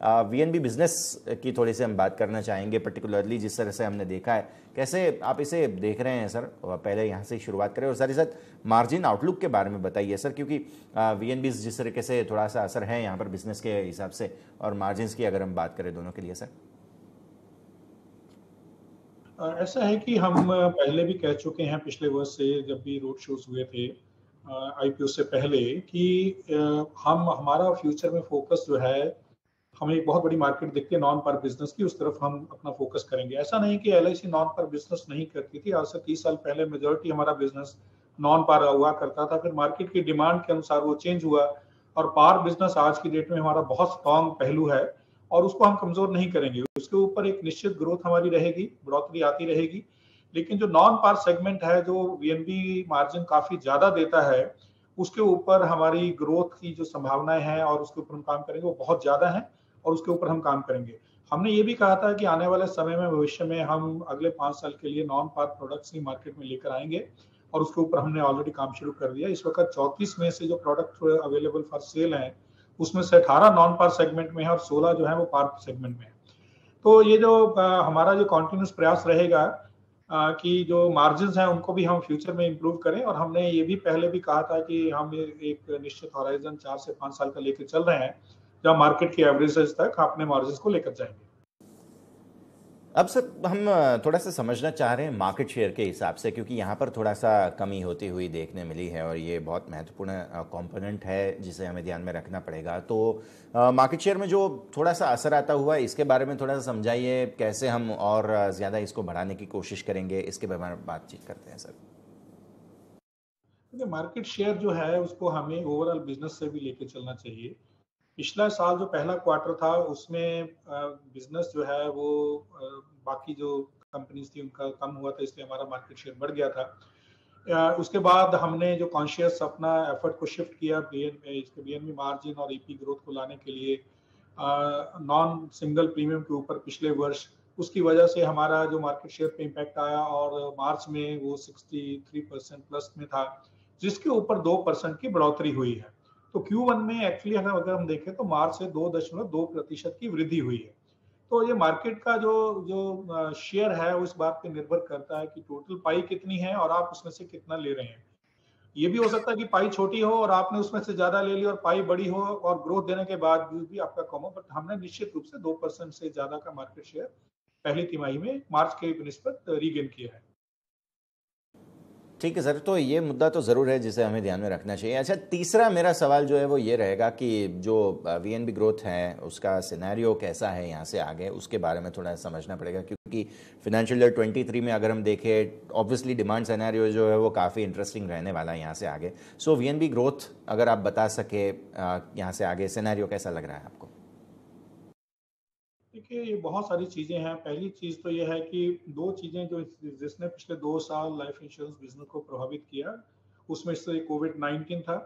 वीएनबी business की थोड़ी सी हम बात करना चाहेंगे, पर्टिकुलरली जिस तरह से हमने देखा है, कैसे आप इसे देख रहे हैं सर? पहले यहाँ से शुरुआत करें और साथ ही साथ मार्जिन आउटलुक के बारे में बताइए सर, क्योंकि वीएनबी जिस तरीके से थोड़ा सा असर है यहाँ पर बिजनेस के हिसाब से, और मार्जिन की अगर हम बात करें दोनों के लिए सर। ऐसा है कि हम पहले भी कह चुके हैं पिछले वर्ष से, जब भी रोड शोज हुए थे आईपीओ से पहले, कि हम हमारा फ्यूचर में फोकस जो है, हमें एक बहुत बड़ी मार्केट दिखती है नॉन पर बिजनेस की, उस तरफ हम अपना फोकस करेंगे। ऐसा नहीं कि एलआईसी नॉन पर बिजनेस नहीं करती थी। आज से 30 साल पहले मेजोरिटी हमारा बिजनेस नॉन पार हुआ करता था, फिर मार्केट की डिमांड के अनुसार वो चेंज हुआ, और पार बिजनेस आज की डेट में हमारा बहुत स्ट्रॉन्ग पहलू है और उसको हम कमजोर नहीं करेंगे। उसके ऊपर एक निश्चित ग्रोथ हमारी रहेगी, बढ़ोतरी आती रहेगी। लेकिन जो नॉन पार सेगमेंट है, जो वीएनबी मार्जिन काफी ज्यादा देता है, उसके ऊपर हमारी ग्रोथ की जो संभावनाएं हैं और उसके ऊपर हम काम करेंगे वो बहुत ज्यादा है, और उसके ऊपर हम काम करेंगे। हमने ये भी कहा था कि आने वाले समय में, भविष्य में, हम अगले 5 साल के लिए नॉन पार प्रोडक्ट्स ही मार्केट में लेकर आएंगे, और उसके ऊपर हमने ऑलरेडी काम शुरू कर दिया। इस वक्त 34 में से जो प्रोडक्ट अवेलेबल फॉर सेल है, उसमें से 18 नॉन पार सेगमेंट में है और 16 जो है वो पार सेगमेंट में है। तो ये जो हमारा जो कॉन्टिन्यूस प्रयास रहेगा कि जो मार्जिन हैं उनको भी हम फ्यूचर में इंप्रूव करें, और हमने ये भी पहले भी कहा था कि हम एक निश्चित हॉराइजन 4 से 5 साल का लेकर चल रहे हैं, जब मार्केट की एवरेजेस तक अपने मार्जिन को लेकर जाएंगे। अब सर हम थोड़ा सा समझना चाह रहे हैं मार्केट शेयर के हिसाब से, क्योंकि यहाँ पर थोड़ा सा कमी होती हुई देखने मिली है और ये बहुत महत्वपूर्ण कंपोनेंट है जिसे हमें ध्यान में रखना पड़ेगा। तो मार्केट शेयर में जो थोड़ा सा असर आता हुआ है, इसके बारे में थोड़ा सा समझाइए, कैसे हम और ज़्यादा इसको बढ़ाने की कोशिश करेंगे, इसके बारे में बातचीत करते हैं सर। मार्केट शेयर जो है उसको हमें ओवरऑल बिजनेस से भी लेके चलना चाहिए। पिछला साल जो पहला क्वार्टर था, उसमें बिजनेस जो है वो बाकी जो कंपनीज थी उनका कम हुआ था, इसलिए हमारा मार्केट शेयर बढ़ गया था। उसके बाद हमने जो कॉन्शियस अपना एफर्ट को शिफ्ट किया बीएनबी मार्जिन और ईपी ग्रोथ को लाने के लिए नॉन सिंगल प्रीमियम के ऊपर पिछले वर्ष, उसकी वजह से हमारा जो मार्केट शेयर पे इम्पैक्ट आया, और मार्च में वो 63% प्लस में था, जिसके ऊपर 2% की बढ़ोतरी हुई है। तो Q1 में एक्चुअली अगर हम देखें तो मार्च से 2.2% की वृद्धि हुई है। तो ये मार्केट का जो जो शेयर है वो इस बात पे निर्भर करता है कि टोटल पाई कितनी है और आप उसमें से कितना ले रहे हैं। ये भी हो सकता है कि पाई छोटी हो और आपने उसमें से ज्यादा ले ली, और पाई बड़ी हो और ग्रोथ देने के बाद भी आपका कम हो, बट हमने निश्चित रूप से 2% से ज्यादा का मार्केट शेयर पहली तिमाही में मार्च के निस्बत रीगेन किया है। ठीक है सर, तो ये मुद्दा तो ज़रूर है जिसे हमें ध्यान में रखना चाहिए। अच्छा, तीसरा मेरा सवाल जो है वो ये रहेगा कि जो वीएनबी ग्रोथ है उसका सिनेरियो कैसा है यहाँ से आगे, उसके बारे में थोड़ा समझना पड़ेगा, क्योंकि फिनेंशियल ईयर 23 में अगर हम देखें, ऑब्वियसली डिमांड सिनेरियो जो है वो काफ़ी इंटरेस्टिंग रहने वाला है यहाँ से आगे। सो वीएनबी ग्रोथ अगर आप बता सके यहाँ से आगे सिनेरियो कैसा लग रहा है आपको? देखिए, ये बहुत सारी चीजें हैं। पहली चीज तो ये है कि दो चीजें जो जिसने पिछले 2 साल लाइफ इंश्योरेंस बिजनेस को प्रभावित किया, उसमें से कोविड-19 था,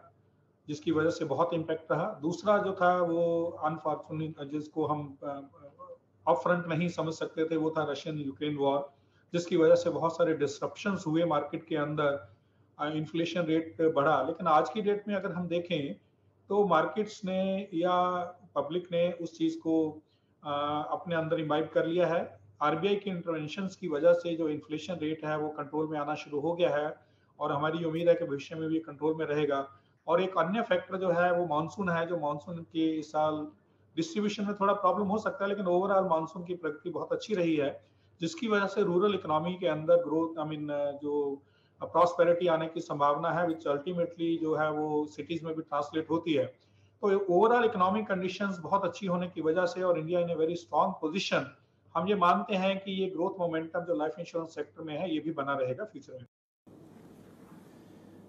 जिसकी वजह से बहुत इम्पैक्ट रहा। दूसरा जो था वो अनफॉर्चुनेट, जिसको हम अपफ्रंट नहीं समझ सकते थे, वो था रशियन यूक्रेन वॉर, जिसकी वजह से बहुत सारे डिस्रप्शंस हुए मार्केट के अंदर, इन्फ्लेशन रेट बढ़ा। लेकिन आज की डेट में अगर हम देखें तो मार्केट्स ने या पब्लिक ने उस चीज को अपने अंदर इम्बाइब कर लिया है। आरबीआई की इंटरवेंशंस की वजह से जो इन्फ्लेशन रेट है वो कंट्रोल में आना शुरू हो गया है, और हमारी उम्मीद है कि भविष्य में भी कंट्रोल में रहेगा। और एक अन्य फैक्टर जो है वो मानसून है, जो मानसून के इस साल डिस्ट्रीब्यूशन में थोड़ा प्रॉब्लम हो सकता है, लेकिन ओवरऑल मानसून की प्रगति बहुत अच्छी रही है, जिसकी वजह से रूरल इकोनॉमी के अंदर ग्रोथ, जो प्रॉस्पेरिटी आने की संभावना है, विच अल्टीमेटली जो है वो सिटीज में भी ट्रांसलेट होती है। तो ओवरऑल इकोनॉमिक कंडीशंस बहुत अच्छी होने की वजह से, और India in a very strong position, हम ये मानते हैं कि ये ग्रोथ मोमेंटम जो लाइफ इंश्योरेंस सेक्टर में है ये भी बना रहेगा फ्यूचर में।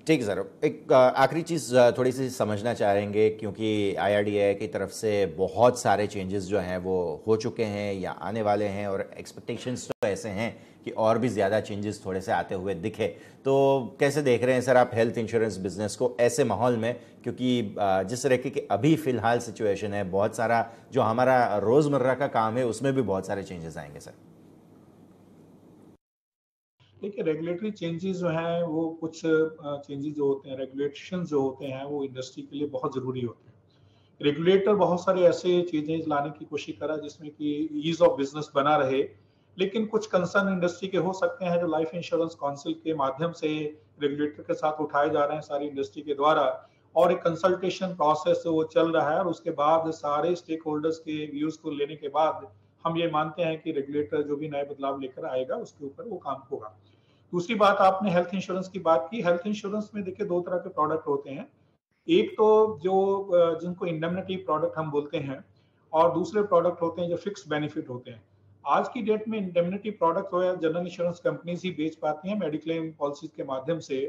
ठीक है सर, एक आखिरी चीज़ थोड़ी सी समझना चाहेंगे, क्योंकि आईआरडीए की तरफ से बहुत सारे चेंजेस जो हैं वो हो चुके हैं या आने वाले हैं, और एक्सपेक्टेशंस तो ऐसे हैं कि और भी ज़्यादा चेंजेस थोड़े से आते हुए दिखे। तो कैसे देख रहे हैं सर आप हेल्थ इंश्योरेंस बिजनेस को ऐसे माहौल में, क्योंकि जिस तरह की अभी फ़िलहाल सिचुएशन है, बहुत सारा जो हमारा रोज़मर्रा का काम है उसमें भी बहुत सारे चेंजेस आएंगे सर? देखिए, रेगुलेटरी चेंजेस जो हैं वो कुछ चेंजेस जो होते हैं, रेगुलेशन जो होते हैं वो इंडस्ट्री के लिए बहुत जरूरी होते हैं। रेगुलेटर बहुत सारे ऐसे चीजें लाने की कोशिश करा जिसमें कि ईज ऑफ बिजनेस बना रहे, लेकिन कुछ कंसर्न इंडस्ट्री के हो सकते हैं जो लाइफ इंश्योरेंस काउंसिल के माध्यम से रेगुलेटर के साथ उठाए जा रहे हैं सारी इंडस्ट्री के द्वारा, और एक कंसल्टेशन प्रोसेस वो चल रहा है, और उसके बाद सारे स्टेक होल्डर्स के व्यूज को लेने के बाद हम ये मानते हैं कि रेगुलेटर जो भी नए बदलाव लेकर आएगा उसके ऊपर वो काम होगा। दूसरी बात, आपने हेल्थ इंश्योरेंस की बात की। हेल्थ इंश्योरेंस में देखिए दो तरह के प्रोडक्ट होते हैं। एक तो जो जिनको इंडेमनिटी प्रोडक्ट हम बोलते हैं, और दूसरे प्रोडक्ट होते हैं जो फिक्स बेनिफिट होते हैं। आज की डेट में इंडेमनिटी प्रोडक्ट जो है जनरल इंश्योरेंस कंपनीज ही बेच पाती हैं मेडिक्लेम पॉलिसीज के माध्यम से,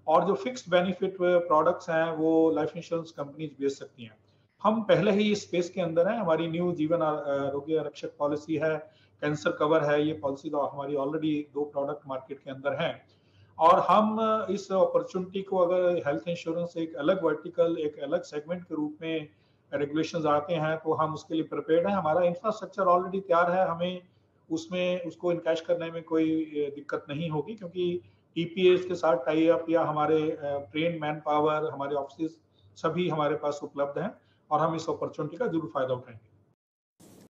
और जो फिक्स्ड बेनिफिट प्रोडक्ट्स हैं वो लाइफ इंश्योरेंस कंपनीज बेच सकती हैं। हम पहले ही इस स्पेस के अंदर हैं। हमारी न्यू जीवन आरोग्य रक्षक पॉलिसी है, कैंसर कवर है, ये पॉलिसी तो हमारी ऑलरेडी 2 प्रोडक्ट मार्केट के अंदर हैं। और हम इस अपॉर्चुनिटी को, अगर हेल्थ इंश्योरेंस एक अलग वर्टिकल, एक अलग सेगमेंट के रूप में रेगुलेशंस आते हैं, तो हम उसके लिए प्रिपेयर्ड हैं। हमारा इंफ्रास्ट्रक्चर ऑलरेडी तैयार है, हमें उसमें उसको इनकैश करने में कोई दिक्कत नहीं होगी, क्योंकि टीपीएस के साथ टाई अप या हमारे ट्रेन मैन पावर, हमारे ऑफिस सभी हमारे पास उपलब्ध हैं, और हम इस अपॉर्चुनिटी का जरूर फायदा उठाएंगे।